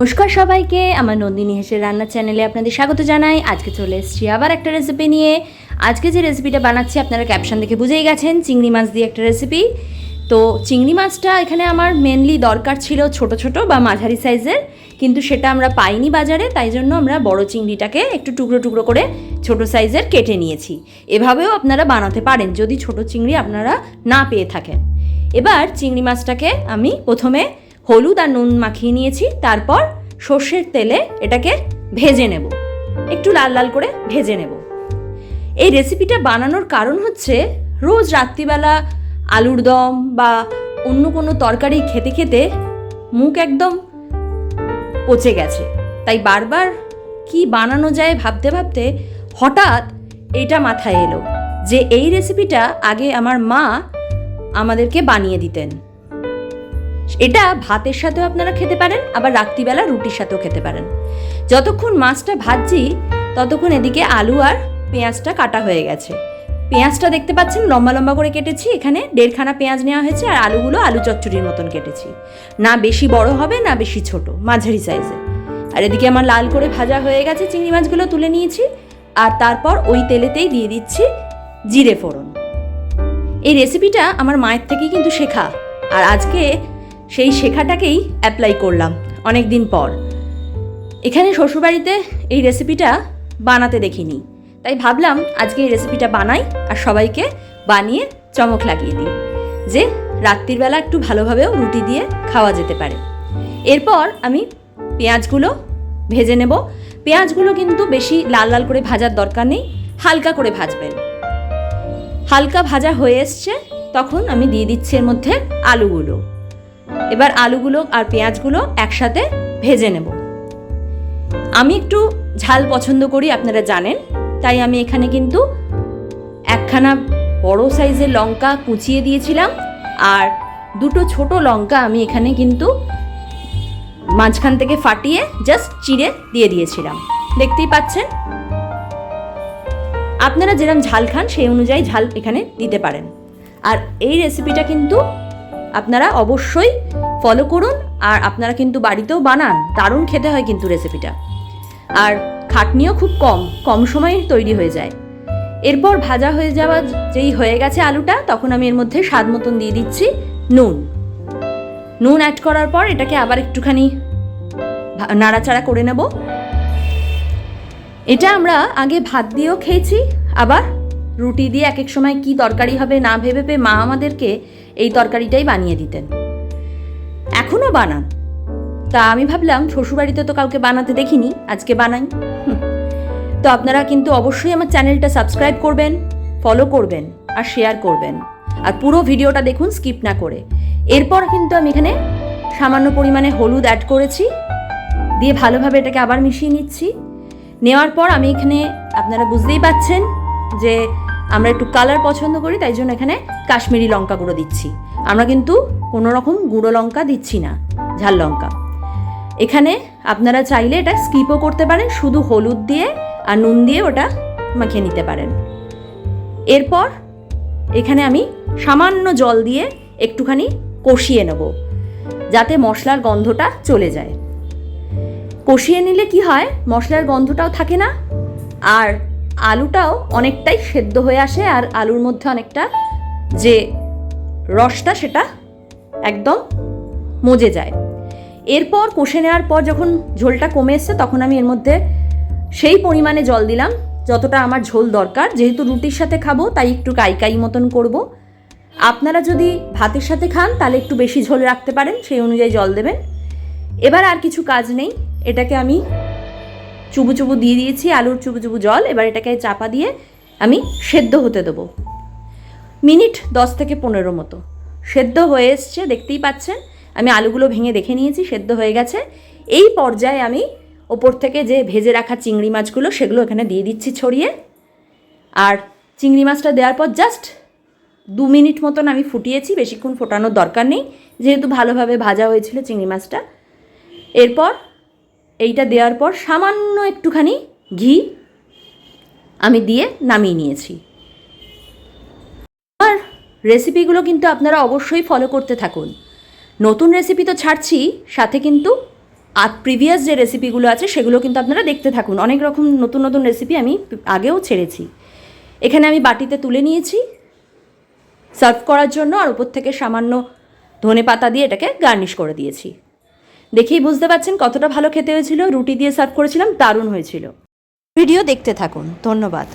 নমস্কার সবাইকে, আমার নন্দিনী হেসের রান্নার চ্যানেলে আপনাদের স্বাগত জানাই। আজকে চলে এসেছি আবার একটা রেসিপি নিয়ে। আজকে যে রেসিপিটা বানাচ্ছি আপনারা ক্যাপশন দেখে বুঝেই গেছেন, চিংড়ি মাছ দিয়ে একটা রেসিপি। তো চিংড়ি মাছটা এখানে আমার মেনলি দরকার ছিল ছোট ছোট বা মাঝারি সাইজের, কিন্তু সেটা আমরা পাইনি বাজারে, তাই জন্য আমরা বড় চিংড়িটাকে একটু টুকরো টুকরো করে ছোট সাইজের কেটে নিয়েছি। এভাবেও আপনারা বানাতে পারেন যদি ছোট চিংড়ি আপনারা না পেয়ে থাকেন। এবার চিংড়ি মাছটাকে আমি প্রথমে হলুদ আর নুন মাখিয়ে নিয়েছি, তারপর সর্ষের তেলে এটাকে ভেজে নেব, একটু লাল লাল করে ভেজে নেব। এই রেসিপিটা বানানোর কারণ হচ্ছে রোজ রাত্রিবেলা আলুর দম বা অন্য কোনো তরকারি খেতে খেতে মুখ একদম পচে গেছে, তাই বারবার কি বানানো যায় ভাবতে ভাবতে হঠাৎ এটা মাথায় এলো যে এই রেসিপিটা আগে আমার মা আমাদেরকে বানিয়ে দিতেন। এটা ভাতের সাথেও আপনারা খেতে পারেন, আবার রাত্রিবেলা রুটির সাথেও খেতে পারেন। যতক্ষণ মাছটা ভাজছি ততক্ষণ এদিকে আলু আর পেঁয়াজটা কাটা হয়ে গেছে। পেঁয়াজটা দেখতে পাচ্ছেন লম্বা লম্বা করে কেটেছি, এখানে 1.5খানা পেঁয়াজ নেওয়া হয়েছে, আর আলুগুলো আলু চচ্চড়ির মতন কেটেছি, না বেশি বড় হবে না বেশি ছোট, মাঝারি সাইজের। আর এদিকে আমার লাল করে ভাজা হয়ে গেছে, চিংড়ি মাছগুলো তুলে নিয়েছি, আর তারপর ওই তেলেতেই দিয়ে দিচ্ছি জিরে ফোড়ন। এই রেসিপিটা আমার মায়ের থেকেই কিন্তু শেখা, আর আজকে সেই শেখাটাকেই অ্যাপ্লাই করলাম অনেক দিন পর। এখানে শ্বশুরবাড়িতে এই রেসিপিটা বানাতে দেখিনি, তাই ভাবলাম আজকে এই রেসিপিটা বানাই আর সবাইকে বানিয়ে চমক লাগিয়ে দিই যে রাত্রির বেলা একটু ভালোভাবেও রুটি দিয়ে খাওয়া যেতে পারে। এরপর আমি পেঁয়াজগুলো ভেজে নেব। পেঁয়াজগুলো কিন্তু বেশি লাল লাল করে ভাজার দরকার নেই, হালকা করে ভাজবেন। হালকা ভাজা হয়ে এসছে তখন আমি দিয়ে দিচ্ছি এর মধ্যে আলুগুলো। এবার আলুগুলো আর পেঁয়াজগুলো একসাথে ভেজে নেব। আমি একটু ঝাল পছন্দ করি, আপনারা জানেন, তাই আমি এখানে কিন্তু 1খানা বড় সাইজের লঙ্কা কুচিয়ে দিয়েছিলাম, আর 2টো ছোট লঙ্কা আমি এখানে কিন্তু মাঝখান থেকে ফাটিয়ে জাস্ট চিড়ে দিয়ে দিয়েছিলাম। দেখতেই পাচ্ছেন, আপনারা যেরকম ঝাল খান সেই অনুযায়ী ঝাল এখানে দিতে পারেন। আর এই রেসিপিটা কিন্তু আপনারা অবশ্যই ফলো করুন, আর আপনারা কিন্তু বাড়িতেও বানান, দারুণ খেতে হয় কিন্তু রেসিপিটা, আর খাটনিও খুব কম সময়ে তৈরি হয়ে যায়। এরপর ভাজা হয়ে যাওয়া যেই হয়ে গেছে আলুটা, তখন আমি এর মধ্যে স্বাদ মতন দিয়ে দিচ্ছি নুন অ্যাড করার পর এটাকে আবার একটুখানি নাড়াচাড়া করে নেব। এটা আমরা আগে ভাত দিয়েও খেয়েছি, আবার রুটি দিয়ে এক এক সময় কি তরকারি হবে না ভেবে পেয়ে মা আমাদেরকে এই তরকারিটাই বানিয়ে দিতেন, এখনও বানান। তা আমি ভাবলাম শ্বশুরবাড়িতে তো কাউকে বানাতে দেখিনি, আজকে বানাই। তো আপনারা কিন্তু অবশ্যই আমার চ্যানেলটা সাবস্ক্রাইব করবেন, ফলো করবেন আর শেয়ার করবেন, আর পুরো ভিডিওটা দেখুন স্কিপ না করে। এরপর কিন্তু আমি এখানে সামান্য পরিমাণে হলুদ অ্যাড করেছি, দিয়ে ভালোভাবে এটাকে আবার মিশিয়ে নিচ্ছি। নেওয়ার পর আমি এখানে, আপনারা বুঝতেই পাচ্ছেন যে আমরা একটু কালার পছন্দ করি, তাই জন্য এখানে কাশ্মীরি লঙ্কা গুঁড়ো দিচ্ছি। আমরা কিন্তু কোনো রকম গুঁড়ো লঙ্কা দিচ্ছি না, ঝাল লঙ্কা। এখানে আপনারা চাইলে এটা স্কিপও করতে পারেন, শুধু হলুদ দিয়ে আর নুন দিয়ে ওটা মাখিয়ে নিতে পারেন। এরপর এখানে আমি সামান্য জল দিয়ে একটুখানি কষিয়ে নেব, যাতে মশলার গন্ধটা চলে যায়। কষিয়ে নিলে কি হয়, মশলার গন্ধটাও থাকে না, আর আলুটাও অনেকটাই সেদ্ধ হয়ে আসে, আর আলুর মধ্যে অনেকটা যে রসটা সেটা একদম মজে যায়। এরপর কষে নেওয়ার পর যখন ঝোলটা কমে এসছে, তখন আমি এর মধ্যে সেই পরিমাণে জল দিলাম যতটা আমার ঝোল দরকার। যেহেতু রুটির সাথে খাবো তাই একটু কাই মতন করব। আপনারা যদি ভাতের সাথে খান তাহলে একটু বেশি ঝোল রাখতে পারেন, সেই অনুযায়ী জল দেবেন। এবার আর কিছু কাজ নেই, এটাকে আমি চুবু চুবু দিয়ে দিয়েছি, আলুর চুবু চুবু জল। এবার এটাকে চাপা দিয়ে আমি সেদ্ধ হতে দেবো, মিনিট 10 থেকে 15 মতো। সেদ্ধ হয়ে এসছে, দেখতেই পাচ্ছেন। আমি আলুগুলো ভেঙে দেখে নিয়েছি, সেদ্ধ হয়ে গেছে। এই পর্যায়ে আমি ওপর থেকে যে ভেজে রাখা চিংড়ি মাছগুলো সেগুলো এখানে দিয়ে দিচ্ছি ছড়িয়ে। আর চিংড়ি মাছটা দেওয়ার পর জাস্ট 2 মিনিট মতন আমি ফুটিয়েছি, বেশিক্ষণ ফোটানোর দরকার নেই, যেহেতু ভালোভাবে ভাজা হয়েছিল চিংড়ি মাছটা। এরপর এইটা দেওয়ার পর সামান্য একটুখানি ঘি আমি দিয়ে নামিয়ে নিয়েছি। আর রেসিপিগুলো কিন্তু আপনারা অবশ্যই ফলো করতে থাকুন। নতুন রেসিপি তো ছাড়ছি, সাথে কিন্তু আর প্রিভিয়াস যে রেসিপিগুলো আছে সেগুলো কিন্তু আপনারা দেখতে থাকুন। অনেক রকম নতুন নতুন রেসিপি আমি আগেও ছেড়েছি। এখানে আমি বাটিতে তুলে নিয়েছি সার্ভ করার জন্য, আর উপর থেকে সামান্য ধনেপাতা দিয়ে এটাকে গার্নিশ করে দিয়েছি। দেখেই বুঝতে পারছেন কতটা ভালো খেতে হয়েছিল। রুটি দিয়ে সার্ভ করেছিলাম, দারুণ হয়েছিল। ভিডিও দেখতে থাকুন। ধন্যবাদ।